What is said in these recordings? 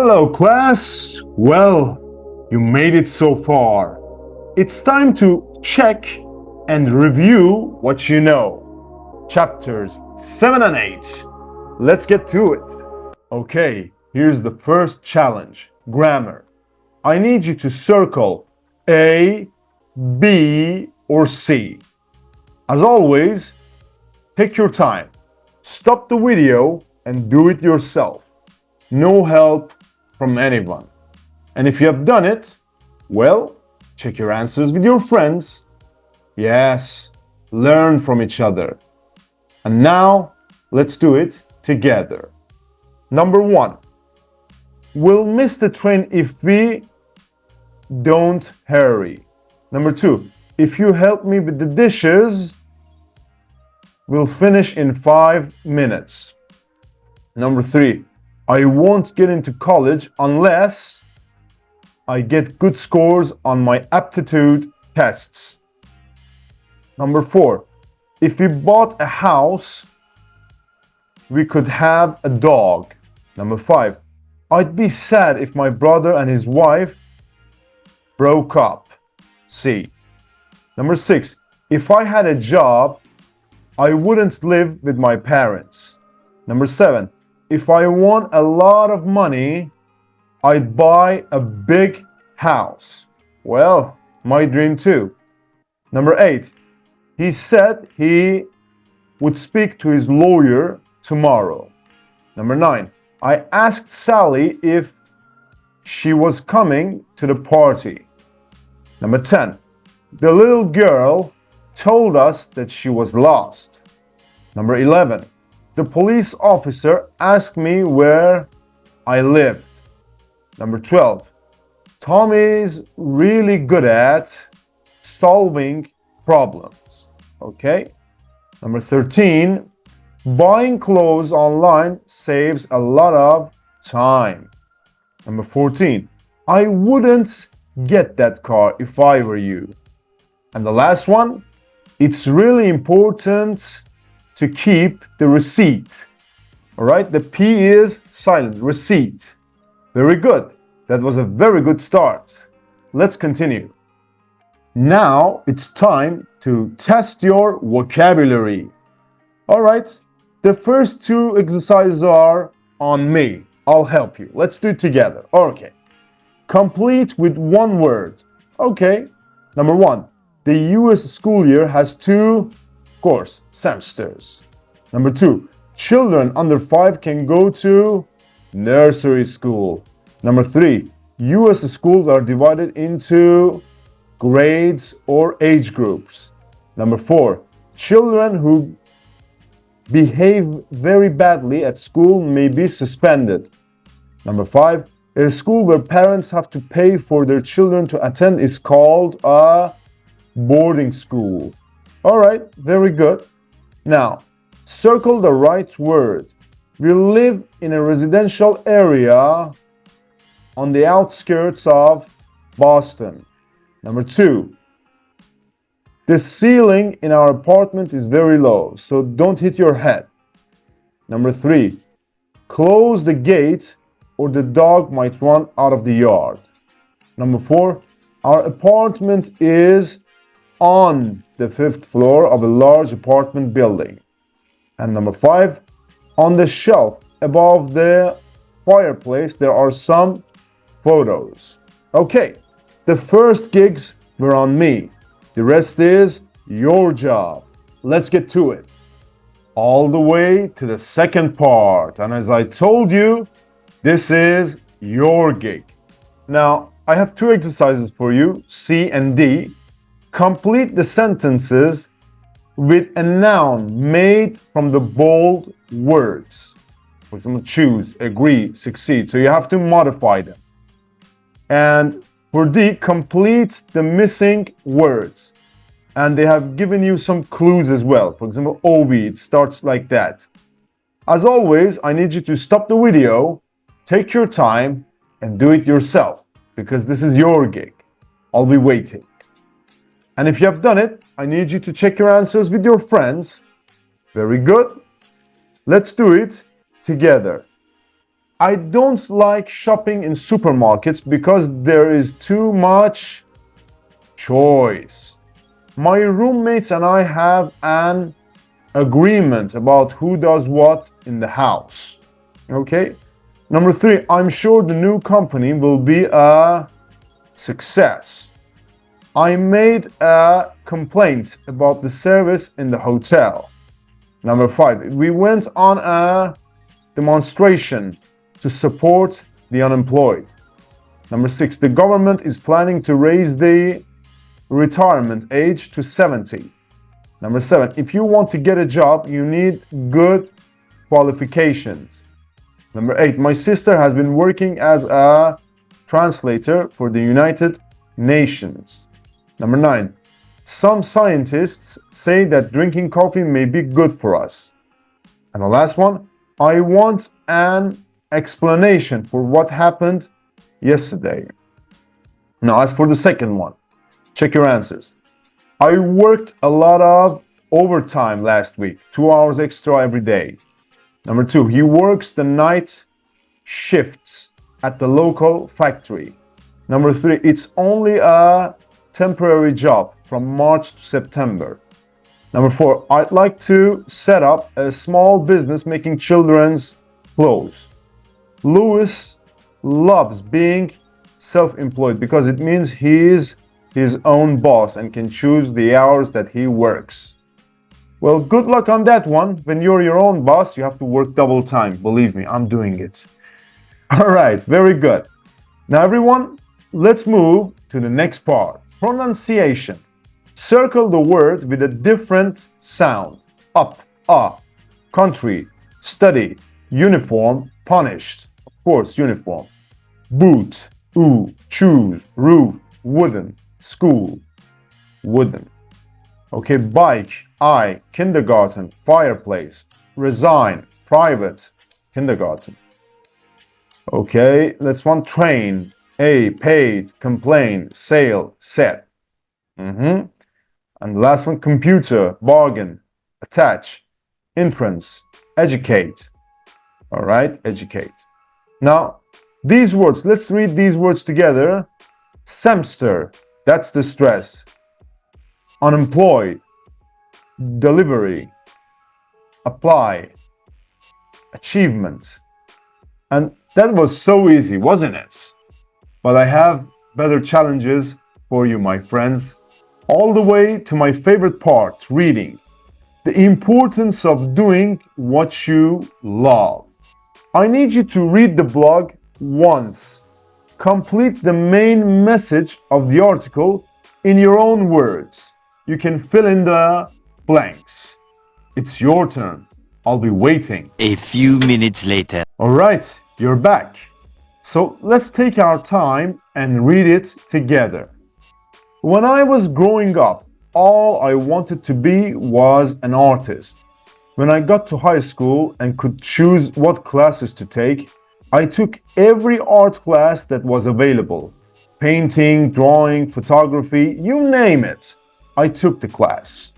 Hello, class. Well, you made it so far. It's time to check and review what you know. Chapters 7 and 8. Let's get to it. Okay, here's the first challenge. Grammar. I need you to circle A, B, or C. As always, take your time. Stop the video and do it yourself. No help from anyone. And if you have done it, well, check your answers with your friends. Yes, learn from each other. And now, let's do it together. Number 1. We'll miss the train if we don't hurry. Number 2. If you help me with the dishes, we'll finish in 5 minutes. Number 3. I won't get into college unless I get good scores on my aptitude tests. Number 4. If we bought a house, we could have a dog. Number 5. I'd be sad if my brother and his wife broke up. C. Number 6. If I had a job, I wouldn't live with my parents. Number 7. If I won a lot of money, I'd buy a big house. Well, my dream too. Number 8. He said he would speak to his lawyer tomorrow. Number 9. I asked Sally if she was coming to the party. Number 10. The little girl told us that she was lost. Number 11. The police officer asked me where I lived. Number 12. Tom is really good at solving problems. Okay. Number 13. Buying clothes online saves a lot of time. Number 14. I wouldn't get that car if I were you. And the last one. It's really important to keep the receipt. All right, the P is silent, receipt. Very good. That was a very good start. Let's continue. Now it's time to test your vocabulary. All right, the first 2 exercises are on me. I'll help you. Let's do it together. Okay. Complete with 1 word. Okay. Number 1. The US school year has 2 course semesters. Number 2. Children under 5 can go to nursery school. Number 3. US schools are divided into grades or age groups. Number 4. Children who behave very badly at school may be suspended. Number 5. A school where parents have to pay for their children to attend is called a boarding school. All right, very good. Now, circle the right word. We live in a residential area on the outskirts of Boston. Number 2. The ceiling in our apartment is very low, so don't hit your head. Number 3. Close the gate or the dog might run out of the yard. Number 4. Our apartment is on the 5th floor of a large apartment building. And number 5, on the shelf above the fireplace, there are some photos. Okay, the first gigs were on me. The rest is your job. Let's get to it. All the way to the second part. And as I told you, this is your gig. Now, I have 2 exercises for you, C and D. Complete the sentences with a noun made from the bold words. For example, choose, agree, succeed. So you have to modify them. And for D, complete the missing words. And they have given you some clues as well. For example, OV, it starts like that. As always, I need you to stop the video, take your time, and do it yourself, because this is your gig. I'll be waiting. And if you have done it, I need you to check your answers with your friends. Very good. Let's do it together. I don't like shopping in supermarkets because there is too much choice. My roommates and I have an agreement about who does what in the house. Okay? Number 3, I'm sure the new company will be a success. I made a complaint about the service in the hotel. Number 5, we went on a demonstration to support the unemployed. Number 6, the government is planning to raise the retirement age to 70. Number 7, if you want to get a job, you need good qualifications. Number 8, my sister has been working as a translator for the United Nations. Number 9, some scientists say that drinking coffee may be good for us. And the last one, I want an explanation for what happened yesterday. Now, as for the second one, check your answers. I worked a lot of overtime last week, 2 hours extra every day. Number 2, he works the night shifts at the local factory. Number 3, it's only a temporary job from March to September. Number 4, I'd like to set up a small business making children's clothes. Louis loves being self-employed because it means he is his own boss and can choose the hours that he works. Well, good luck on that one. When you're your own boss, you have to work double time. Believe me, I'm doing it. All right, very good. Now, everyone, let's move to the next part. Pronunciation. Circle the word with a different sound. Up, country, study, uniform, punished. Of course, uniform. Boot, choose, roof, wooden, school, wooden. Okay, bike, kindergarten, fireplace, resign, private, kindergarten. Okay, let's one train, paid, complain, sale, set. And the last one, computer, bargain, attach, entrance, educate. All right, educate. Now, these words, let's read these words together. Semester, that's the stress. Unemployed, delivery, apply, achievement. And that was so easy, wasn't it? But I have better challenges for you, my friends. All the way to my favorite part, reading. The importance of doing what you love. I need you to read the blog once. Complete the main message of the article in your own words. You can fill in the blanks. It's your turn. I'll be waiting. A few minutes later. All right, you're back. So let's take our time and read it together. When I was growing up, all I wanted to be was an artist. When I got to high school and could choose what classes to take, I took every art class that was available. Painting, drawing, photography, you name it. I took the class.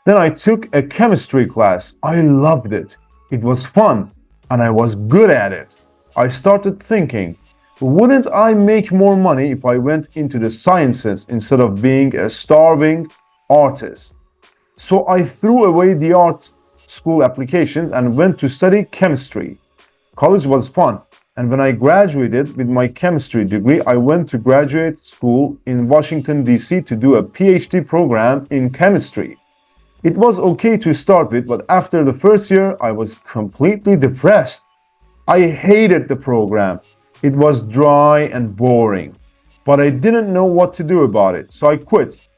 Then I took a chemistry class. I loved it. It was fun and I was good at it. I started thinking, wouldn't I make more money if I went into the sciences instead of being a starving artist? So I threw away the art school applications and went to study chemistry. College was fun, and when I graduated with my chemistry degree, I went to graduate school in Washington, D.C. to do a PhD program in chemistry. It was okay to start with, but after the first year, I was completely depressed. I hated the program. It was dry and boring, but I didn't know what to do about it, so I quit.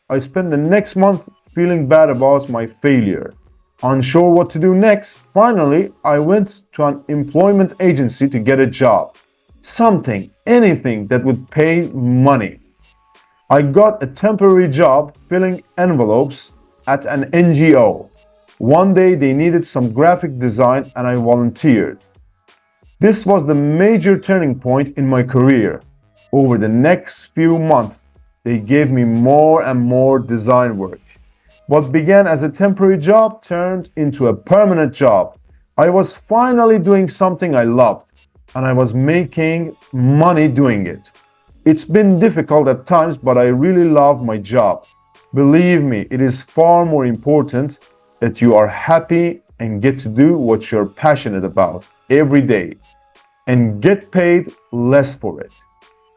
I spent the next month feeling bad about my failure. Unsure what to do next, finally, I went to an employment agency to get a job. Something, anything that would pay money. I got a temporary job filling envelopes at an NGO. One day they needed some graphic design and I volunteered. This was the major turning point in my career. Over the next few months, they gave me more and more design work. What began as a temporary job turned into a permanent job. I was finally doing something I loved. and I was making money doing it. It's been difficult at times, but I really love my job. Believe me, it is far more important that you are happy and get to do what you're passionate about every day and get paid less for it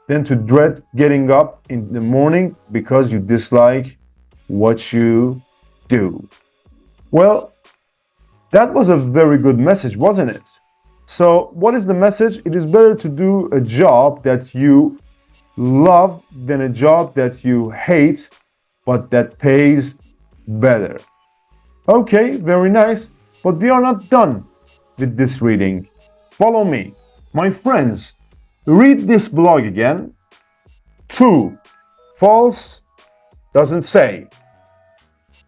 than to dread getting up in the morning because you dislike what you do. Well, that was a very good message, wasn't it? So, what is the message? It is better to do a job that you love than a job that you hate, but that pays better. Okay, very nice, but we are not done with this reading. Follow me. My friends, read this blog again. True, false, doesn't say.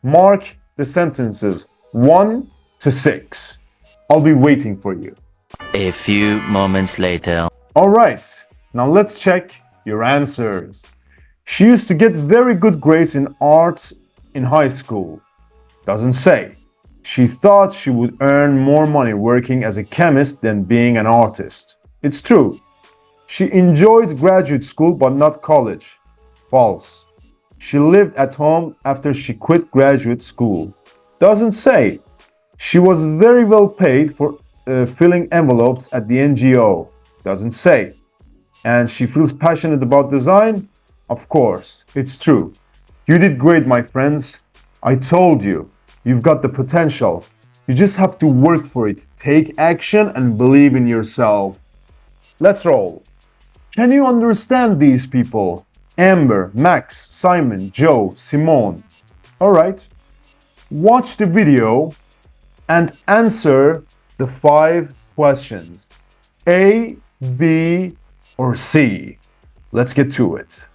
Mark the sentences 1 to 6. I'll be waiting for you. A few moments later. All right, now let's check your answers. She used to get very good grades in art in high school. Doesn't say. She thought she would earn more money working as a chemist than being an artist. It's true. She enjoyed graduate school but not college. False. She lived at home after she quit graduate school. Doesn't say. She was very well paid for filling envelopes at the NGO. Doesn't say. And she feels passionate about design? Of course, it's true. You did great, my friends. I told you, you've got the potential. You just have to work for it. Take action and believe in yourself. Let's roll. Can you understand these people? Amber, Max, Simon, Joe, Simone. All right. Watch the video and answer the 5 questions. A, B, or C. Let's get to it.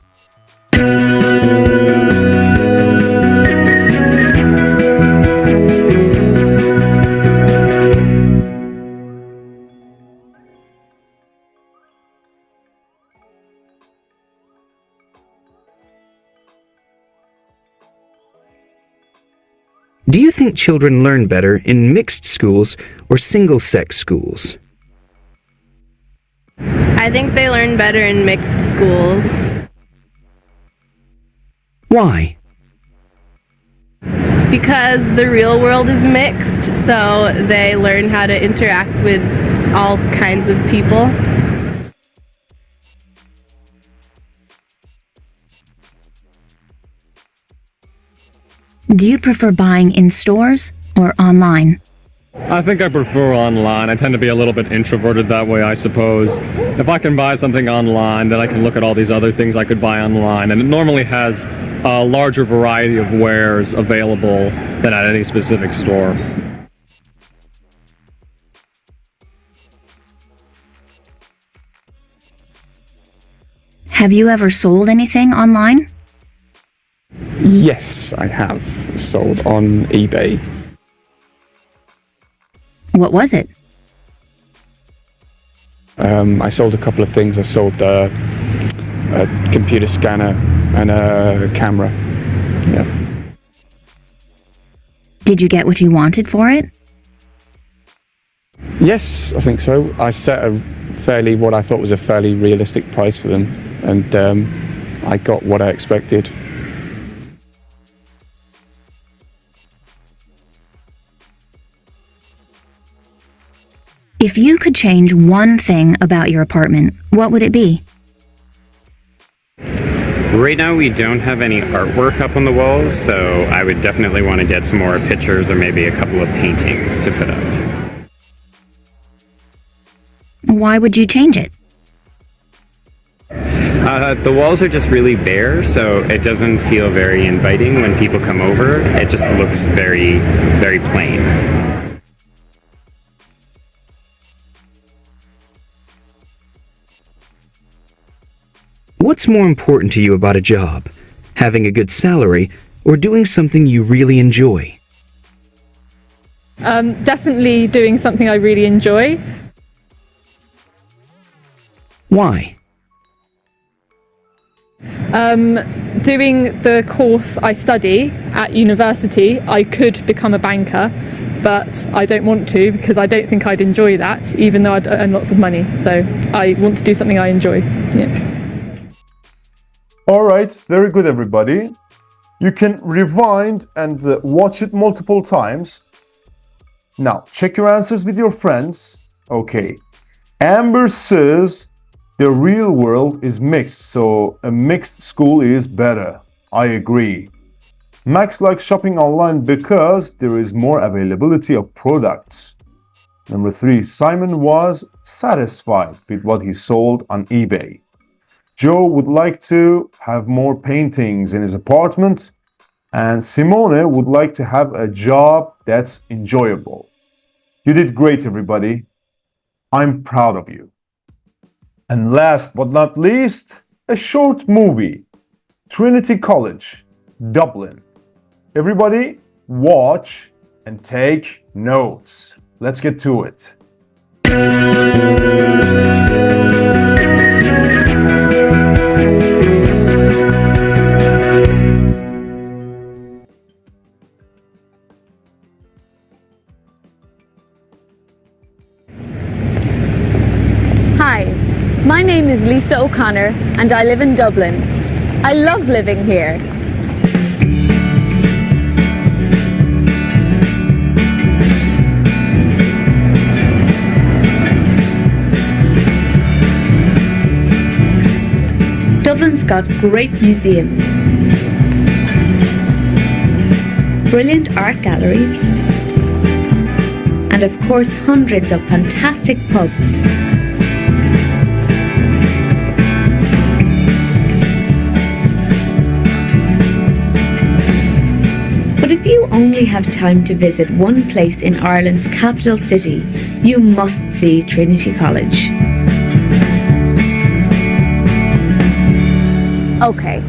Do you think children learn better in mixed schools or single-sex schools? I think they learn better in mixed schools. Why? Because the real world is mixed, so they learn how to interact with all kinds of people. Do you prefer buying in stores or online? I think I prefer online. I tend to be a little bit introverted that way, I suppose. If I can buy something online, then I can look at all these other things I could buy online, and it normally has a larger variety of wares available than at any specific store. Have you ever sold anything online? Yes, I have sold on eBay. What was it? I sold a couple of things. I sold a computer scanner and a camera. Yeah. Did you get what you wanted for it? Yes, I think so. I set what I thought was a fairly realistic price for them, and I got what I expected. If you could change one thing about your apartment, what would it be? Right now we don't have any artwork up on the walls, so I would definitely want to get some more pictures or maybe a couple of paintings to put up. Why would you change it? The walls are just really bare, so it doesn't feel very inviting when people come over. It just looks very, very plain. What's more important to you about a job? Having a good salary or doing something you really enjoy? Definitely doing something I really enjoy. Why? Doing the course I study at university, I could become a banker, but I don't want to because I don't think I'd enjoy that, even though I'd earn lots of money. So I want to do something I enjoy. Yeah. All right, very good, everybody. You can rewind and watch it multiple times. Now, check your answers with your friends. Okay. Amber says the real world is mixed, so a mixed school is better. I agree. Max likes shopping online because there is more availability of products. Number 3, Simon was satisfied with what he sold on eBay. Joe would like to have more paintings in his apartment, and Simone would like to have a job that's enjoyable. You did great, everybody. I'm proud of you. And last but not least, a short movie, Trinity College, Dublin. Everybody, watch and take notes. Let's get to it. Hi, my name is Lisa O'Connor and I live in Dublin. I love living here. Dublin's got great museums, brilliant art galleries, and of course hundreds of fantastic pubs. But if you only have time to visit one place in Ireland's capital city, you must see Trinity College. Okay,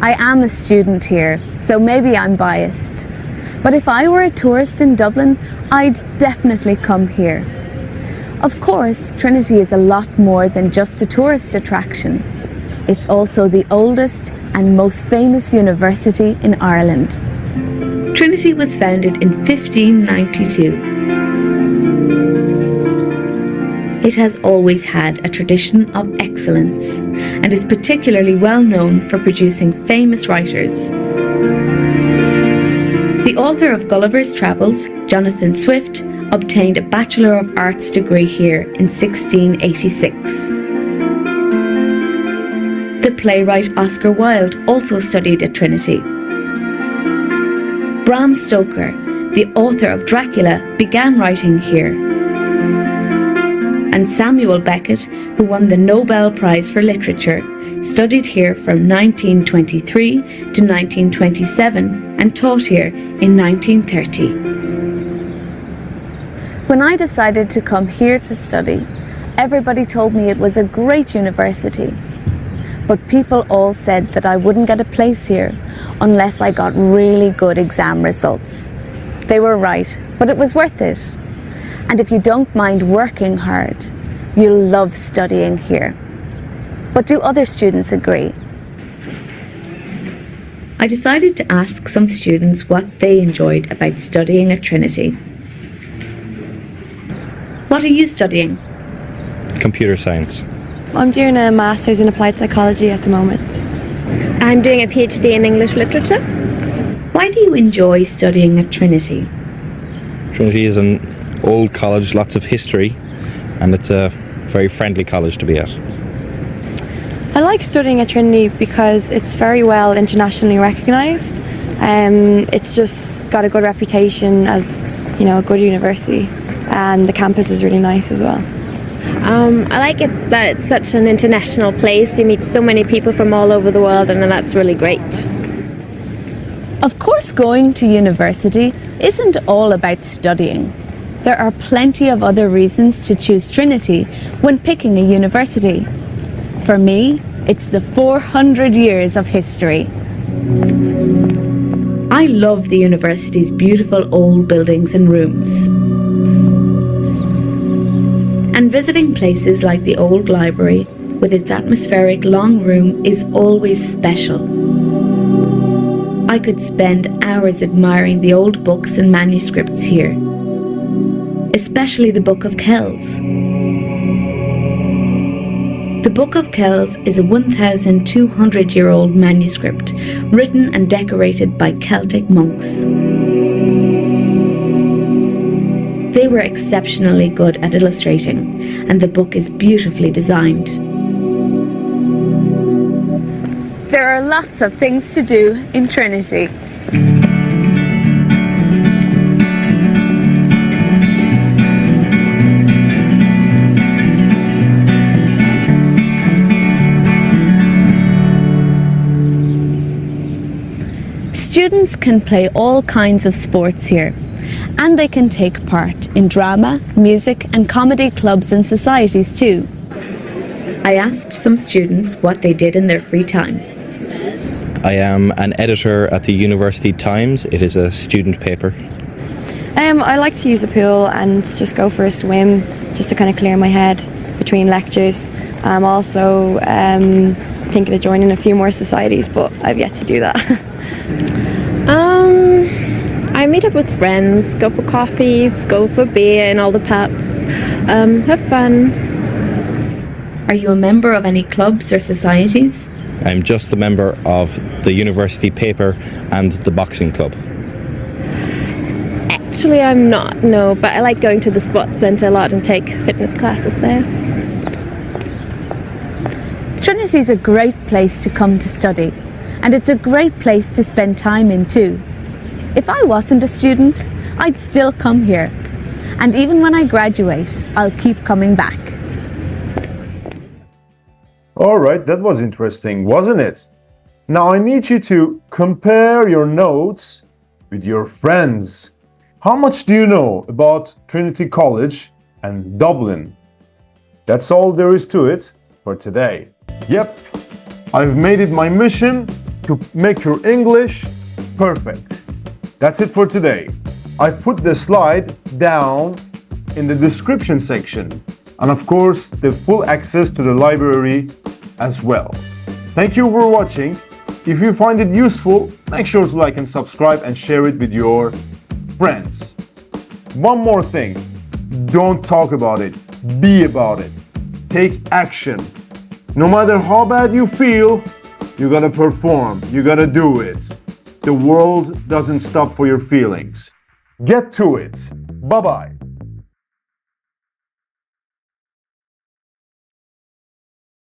I am a student here, so maybe I'm biased. But if I were a tourist in Dublin, I'd definitely come here. Of course, Trinity is a lot more than just a tourist attraction. It's also the oldest and most famous university in Ireland. Trinity was founded in 1592. It has always had a tradition of excellence and is particularly well known for producing famous writers. The author of Gulliver's Travels, Jonathan Swift, obtained a Bachelor of Arts degree here in 1686. The playwright Oscar Wilde also studied at Trinity. Bram Stoker, the author of Dracula, began writing here. And Samuel Beckett, who won the Nobel Prize for Literature, studied here from 1923 to 1927 and taught here in 1930. When I decided to come here to study, everybody told me it was a great university. But people all said that I wouldn't get a place here unless I got really good exam results. They were right, but it was worth it. And if you don't mind working hard, you'll love studying here. But do other students agree? I decided to ask some students what they enjoyed about studying at Trinity. What are you studying? Computer science. I'm doing a Master's in Applied Psychology at the moment. I'm doing a PhD in English Literature. Why do you enjoy studying at Trinity? Trinity is an old college, lots of history, and it's a very friendly college to be at. I like studying at Trinity because it's very well internationally recognised. It's just got a good reputation as, you know, a good university, and the campus is really nice as well. I like it that it's such an international place. You meet so many people from all over the world, and that's really great. Of course, going to university isn't all about studying. There are plenty of other reasons to choose Trinity when picking a university. For me, it's the 400 years of history. I love the university's beautiful old buildings and rooms. And visiting places like the old library with its atmospheric long room is always special. I could spend hours admiring the old books and manuscripts here, especially the Book of Kells. The Book of Kells is a 1,200-year-old manuscript written and decorated by Celtic monks. They were exceptionally good at illustrating, and the book is beautifully designed. There are lots of things to do in Trinity. Students can play all kinds of sports here, and they can take part in drama, music and comedy clubs and societies too. I asked some students what they did in their free time. I am an editor at the University Times. It is a student paper. I like to use the pool and just go for a swim, just to kind of clear my head between lectures. I'm also thinking of joining a few more societies, but I've yet to do that. I meet up with friends, go for coffees, go for beer in all the pubs, have fun. Are you a member of any clubs or societies? I'm just a member of the university paper and the boxing club. Actually, I'm not, no, but I like going to the sports centre a lot and take fitness classes there. Trinity's a great place to come to study, and it's a great place to spend time in too. If I wasn't a student, I'd still come here. And even when I graduate, I'll keep coming back. All right, that was interesting, wasn't it? Now I need you to compare your notes with your friends. How much do you know about Trinity College and Dublin? That's all there is to it for today. Yep, I've made it my mission to make your English perfect. That's it for today. I've put the slide down in the description section, and of course the full access to the library as well. Thank you for watching. If you find it useful, make sure to like and subscribe and share it with your friends. One more thing, don't talk about it, be about it. Take action. No matter how bad you feel, you gotta perform, you gotta do it. The world doesn't stop for your feelings. Get to it. Bye-bye.